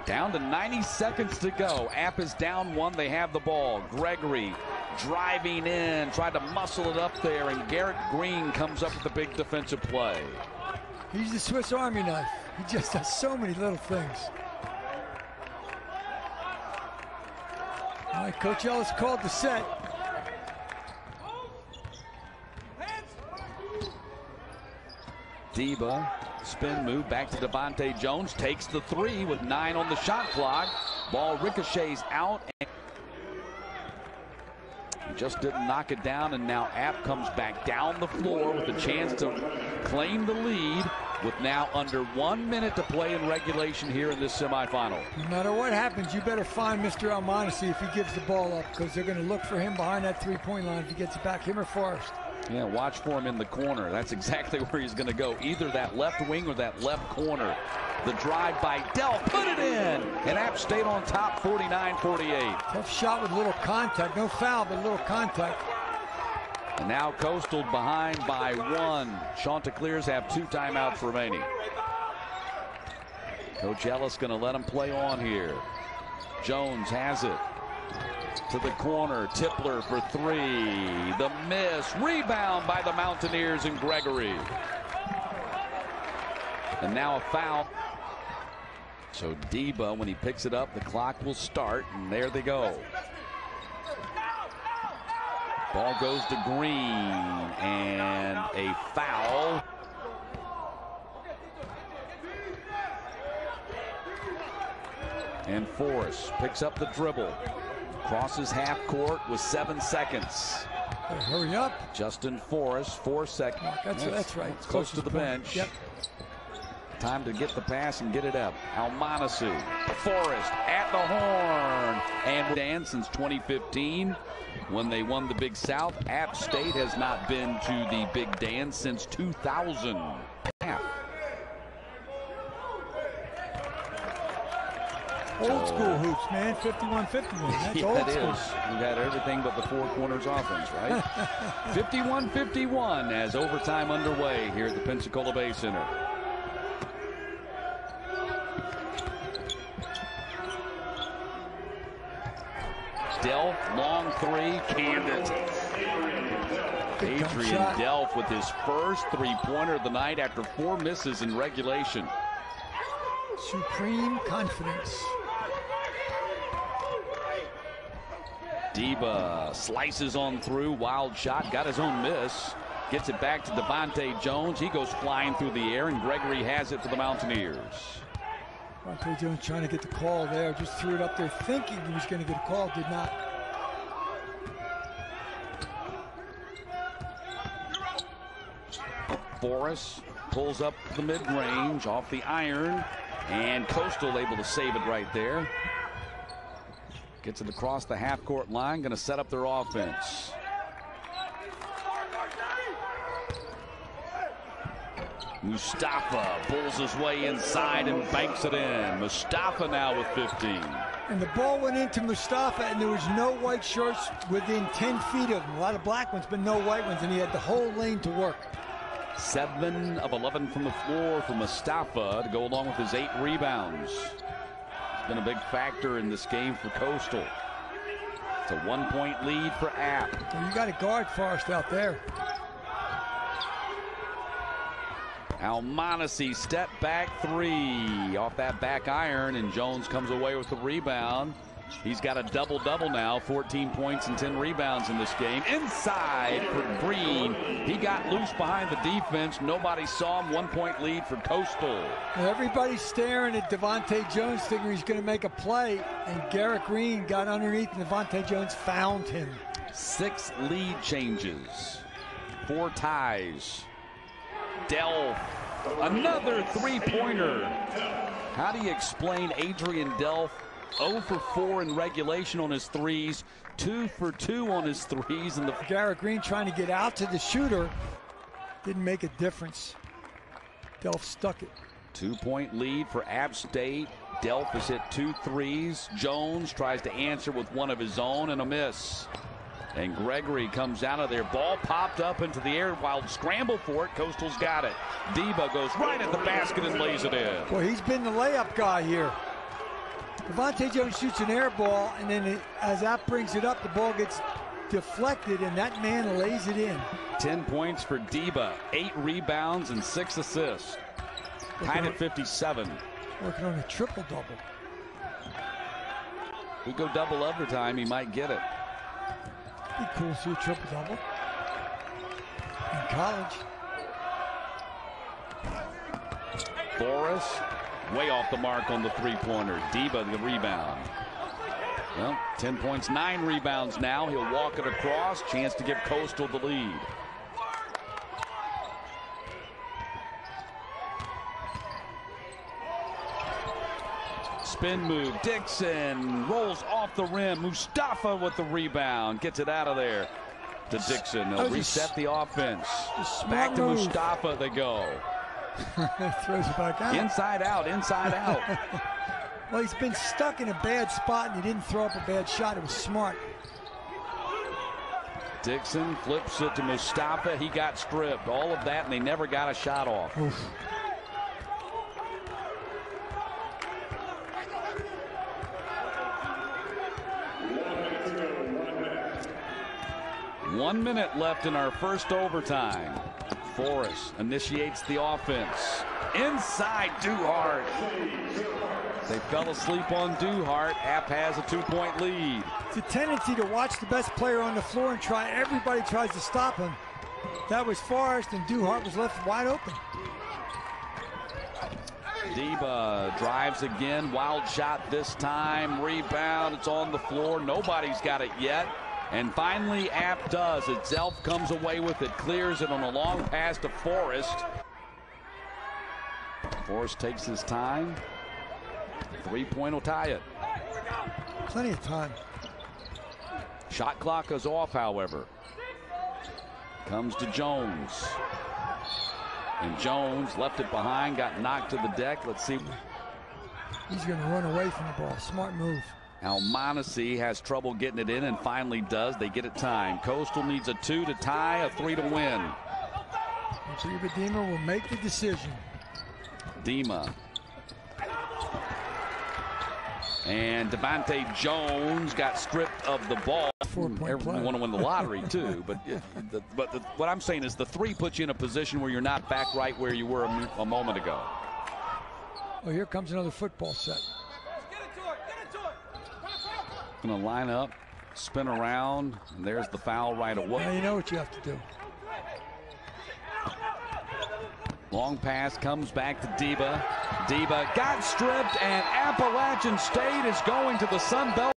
[SPEAKER 1] Down to 90 seconds to go. App is down 1. They have the ball. Gregory driving in, tried to muscle it up there, and Garrett Green comes up with the big defensive play.
[SPEAKER 2] He's the Swiss Army knife. He just does so many little things. All right, Coach Ellis called the set.
[SPEAKER 1] Deba, spin move back to Devontae Jones, takes the 3 with 9 on the shot clock. Ball ricochets out. And he just didn't knock it down, and now App comes back down the floor with a chance to claim the lead with now under 1 minute to play in regulation here in this semifinal.
[SPEAKER 2] No matter what happens, you better find Mr. Almonacci if he gives the ball up, because they're going to look for him behind that 3-point line if he gets it back, him or Forrest.
[SPEAKER 1] Yeah, watch for him in the corner. That's exactly where he's going to go, either that left wing or that left corner. The drive by Dell, put it in, and App State on top, 49-48.
[SPEAKER 2] Tough shot with little contact, no foul, but little contact.
[SPEAKER 1] And now Coastal behind by 1. Chanticleers have 2 timeouts remaining. Coach Ellis going to let him play on here. Jones has it to the corner. Tipler for 3. The miss. Rebound by the Mountaineers and Gregory. And now a foul. So Deba, when he picks it up, the clock will start, and there they go. Ball goes to Green, and a foul. And Forrest picks up the dribble. Crosses half court with 7 seconds.
[SPEAKER 2] Hurry up.
[SPEAKER 1] Justin Forrest, 4 seconds.
[SPEAKER 2] That's right. It's
[SPEAKER 1] close to the bench.
[SPEAKER 2] Yep.
[SPEAKER 1] Time to get the pass and get it up. Almanasu, Forrest at the horn. And dance since 2015 when they won the Big South. App State has not been to the Big Dance since 2000.
[SPEAKER 2] Old school hoops, man. 51-51. That's
[SPEAKER 1] yeah,
[SPEAKER 2] old
[SPEAKER 1] it
[SPEAKER 2] school.
[SPEAKER 1] is. We've had everything but the 4 corners offense, right? 51-51 as overtime underway here at the Pensacola Bay Center. Delph, long 3, canned it. Adrian Delph with his first 3-pointer of the night after 4 misses in regulation.
[SPEAKER 2] Supreme confidence.
[SPEAKER 1] Deba slices on through, wild shot, got his own miss. Gets it back to Devontae Jones. He goes flying through the air, and Gregory has it for the Mountaineers.
[SPEAKER 2] Devontae Jones trying to get the call there. Just threw it up there thinking he was going to get a call. Did not.
[SPEAKER 1] Forrest pulls up the mid-range off the iron, and Coastal able to save it right there. Gets it across the half-court line, going to set up their offense. Mustafa pulls his way inside and banks it in. Mustafa now with 15.
[SPEAKER 2] And the ball went into Mustafa, and there was no white shirts within 10 feet of him. A lot of black ones, but no white ones, and he had the whole lane to work.
[SPEAKER 1] 7 of 11 from the floor for Mustafa to go along with his 8 rebounds. It's been a big factor in this game for Coastal. It's a 1-point lead for App.
[SPEAKER 2] Well, you got to guard Forrest out there.
[SPEAKER 1] Almanasu step back 3 off that back iron, and Jones comes away with the rebound. He's got a double-double now, 14 points and 10 rebounds in this game. Inside for Green. He got loose behind the defense. Nobody saw him. 1-point lead for Coastal.
[SPEAKER 2] Everybody's staring at Devontae Jones, thinking he's going to make a play, and Garrett Green got underneath, and Devontae Jones found him.
[SPEAKER 1] 6 lead changes, 4 ties. Delph, another 3-pointer. How do you explain Adrian Delph? 0 for 4 in regulation on his threes, 2 for 2 on his threes. And the
[SPEAKER 2] Garrett Green trying to get out to the shooter didn't make a difference. Delph stuck it.
[SPEAKER 1] 2-point lead for App State. Delph has hit 2 threes. Jones tries to answer with one of his own and a miss. And Gregory comes out of there. Ball popped up into the air. Wild scramble for it. Coastal's got it. Deba goes right at the basket and lays it in.
[SPEAKER 2] Well, he's been the layup guy here. Devontae Jones shoots an air ball, and then as App brings it up, the ball gets deflected, and that man lays it in.
[SPEAKER 1] 10 points for Deba, 8 rebounds and 6 assists. Tied at 57.
[SPEAKER 2] Working on a triple-double.
[SPEAKER 1] We go double overtime, he might get it.
[SPEAKER 2] Be cool to see a triple-double in college.
[SPEAKER 1] Forrest, way off the mark on the 3-pointer. Deba, the rebound. Well, 10 points, 9 rebounds now. He'll walk it across. Chance to give Coastal the lead. Spin move. Dixon rolls off the rim. Mustafa with the rebound. Gets it out of there to Dixon. They'll reset the offense. Back to Mustafa they go.
[SPEAKER 2] Throws it back out.
[SPEAKER 1] Inside out, inside out.
[SPEAKER 2] Well, he's been stuck in a bad spot, and he didn't throw up a bad shot. It was smart.
[SPEAKER 1] Dixon flips it to Mustafa. He got stripped. All of that, and they never got a shot off.
[SPEAKER 2] Oof.
[SPEAKER 1] One minute left in our first overtime. Forrest initiates the offense. Inside Duhart. They fell asleep on Duhart. App has a 2-point lead.
[SPEAKER 2] It's a tendency to watch the best player on the floor and everybody tries to stop him. That was Forrest, and Duhart was left wide open.
[SPEAKER 1] Deba drives again. Wild shot this time. Rebound. It's on the floor. Nobody's got it yet. And finally, App does. Zelf comes away with it. Clears it on a long pass to Forrest. Forrest takes his time. 3-point will tie it.
[SPEAKER 2] Plenty of time.
[SPEAKER 1] Shot clock is off, however. Comes to Jones. And Jones left it behind, got knocked to the deck. Let's see.
[SPEAKER 2] He's going to run away from the ball. Smart move.
[SPEAKER 1] Almonacci has trouble getting it in and finally does. They get it timed. Coastal needs a 2 to tie, a 3 to win.
[SPEAKER 2] Dima will make the decision.
[SPEAKER 1] Dima. And Devontae Jones got stripped of the ball. Everyone want to win the lottery too, but what I'm saying is the 3 puts you in a position where you're not back right where you were a moment ago.
[SPEAKER 2] Oh, here comes another football set.
[SPEAKER 1] Going to line up, spin around, and there's the foul right away.
[SPEAKER 2] Now you know what you have to do.
[SPEAKER 1] Long pass comes back to Deba. Deba got stripped, and Appalachian State is going to the SunBelt.